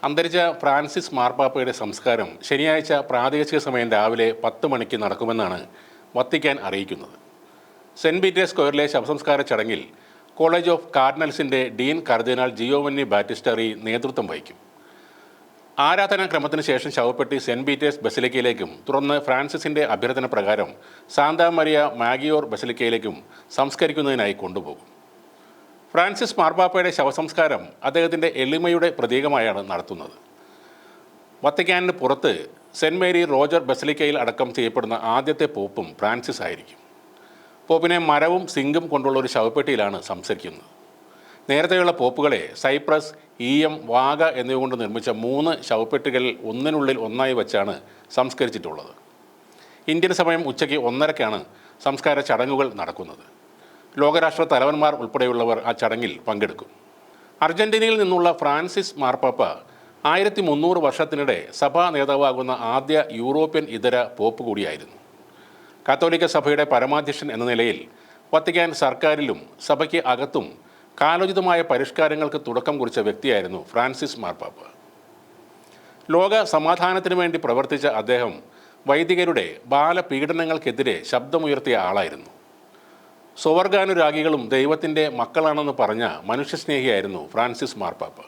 അന്തരിച്ച ഫ്രാൻസിസ് മാർപ്പാപ്പയുടെ സംസ്കാരം ശനിയാഴ്ച പ്രാദേശിക സമയം രാവിലെ 10 മണിക്ക് നടക്കുമെന്നാണ് വത്തിക്കാൻ അറിയിക്കുന്നത്. സെൻറ്റ് പീറ്റേഴ്സ് സ്ക്വയറിലെ ശവസംസ്കാര ചടങ്ങിൽ കോളേജ് ഓഫ് കാർഡിനൽസിൻ്റെ ഡീൻ കർദിനാൾ ജിയോവന്നി ബാറ്റിസ്റ്ററി നേതൃത്വം വഹിക്കും. ആരാധനാക്രമത്തിന് ശേഷം ശവപ്പെട്ടി സെൻറ്റ് പീറ്റേഴ്സ് ബസിലിക്കയിലേക്കും തുടർന്ന് ഫ്രാൻസിസിൻ്റെ അഭ്യർത്ഥന പ്രകാരം സാന്താ മരിയ മാഗിയോർ ബസിലിക്കയിലേക്കും സംസ്കരിക്കുന്നതിനായി കൊണ്ടുപോകും. ഫ്രാൻസിസ് മാർപ്പാപ്പയുടെ ശവസംസ്കാരം അദ്ദേഹത്തിൻ്റെ എളിമയുടെ പ്രതീകമായാണ് നടത്തുന്നത്. വത്തിക്കാനിന് പുറത്ത് സെൻറ്റ് മേരി റോജർ ബസിലിക്കയിൽ അടക്കം ചെയ്യപ്പെടുന്ന ആദ്യത്തെ പോപ്പും ഫ്രാൻസിസ് ആയിരിക്കും. പോപ്പിനെ മരവും സിങ്കും കൊണ്ടുള്ള ഒരു ശവപ്പെട്ടിയിലാണ് സംസ്കരിക്കുന്നത്. നേരത്തെയുള്ള പോപ്പുകളെ സൈപ്രസ്, ഈയം, വാഗ എന്നിവ കൊണ്ട് നിർമ്മിച്ച 3 ശവപ്പെട്ടികൾ ഒന്നിനുള്ളിൽ ഒന്നായി വച്ചാണ് സംസ്കരിച്ചിട്ടുള്ളത്. ഇന്ത്യൻ സമയം ഉച്ചയ്ക്ക് 1:30-ക്കാണ് സംസ്കാര ചടങ്ങുകൾ നടക്കുന്നത്. ലോകരാഷ്ട്ര തലവന്മാർ ഉൾപ്പെടെയുള്ളവർ ആ ചടങ്ങിൽ പങ്കെടുക്കും. അർജന്റീനയിൽ നിന്നുള്ള ഫ്രാൻസിസ് മാർപ്പാപ്പ 1300 വർഷത്തിനിടെ സഭാ നേതാവാകുന്ന ആദ്യ യൂറോപ്യൻ ഇതര പോപ്പ് കൂടിയായിരുന്നു. കത്തോലിക്ക സഭയുടെ പരമാധ്യക്ഷൻ എന്ന നിലയിൽ വത്തിക്കാൻ സർക്കാരിലും സഭയ്ക്ക് അകത്തും കാലോചിതമായ പരിഷ്കാരങ്ങൾക്ക് തുടക്കം കുറിച്ച വ്യക്തിയായിരുന്നു ഫ്രാൻസിസ് മാർപ്പാപ്പ. ലോക സമാധാനത്തിനു വേണ്ടി പ്രവർത്തിച്ച അദ്ദേഹം വൈദികരുടെ ബാലപീഡനങ്ങൾക്കെതിരെ ശബ്ദമുയർത്തിയ ആളായിരുന്നു. സ്വവർഗാനുരാഗികളും ദൈവത്തിൻ്റെ മക്കളാണെന്ന് പറഞ്ഞ മനുഷ്യസ്നേഹിയായിരുന്നു ഫ്രാൻസിസ് മാർപ്പാപ്പ.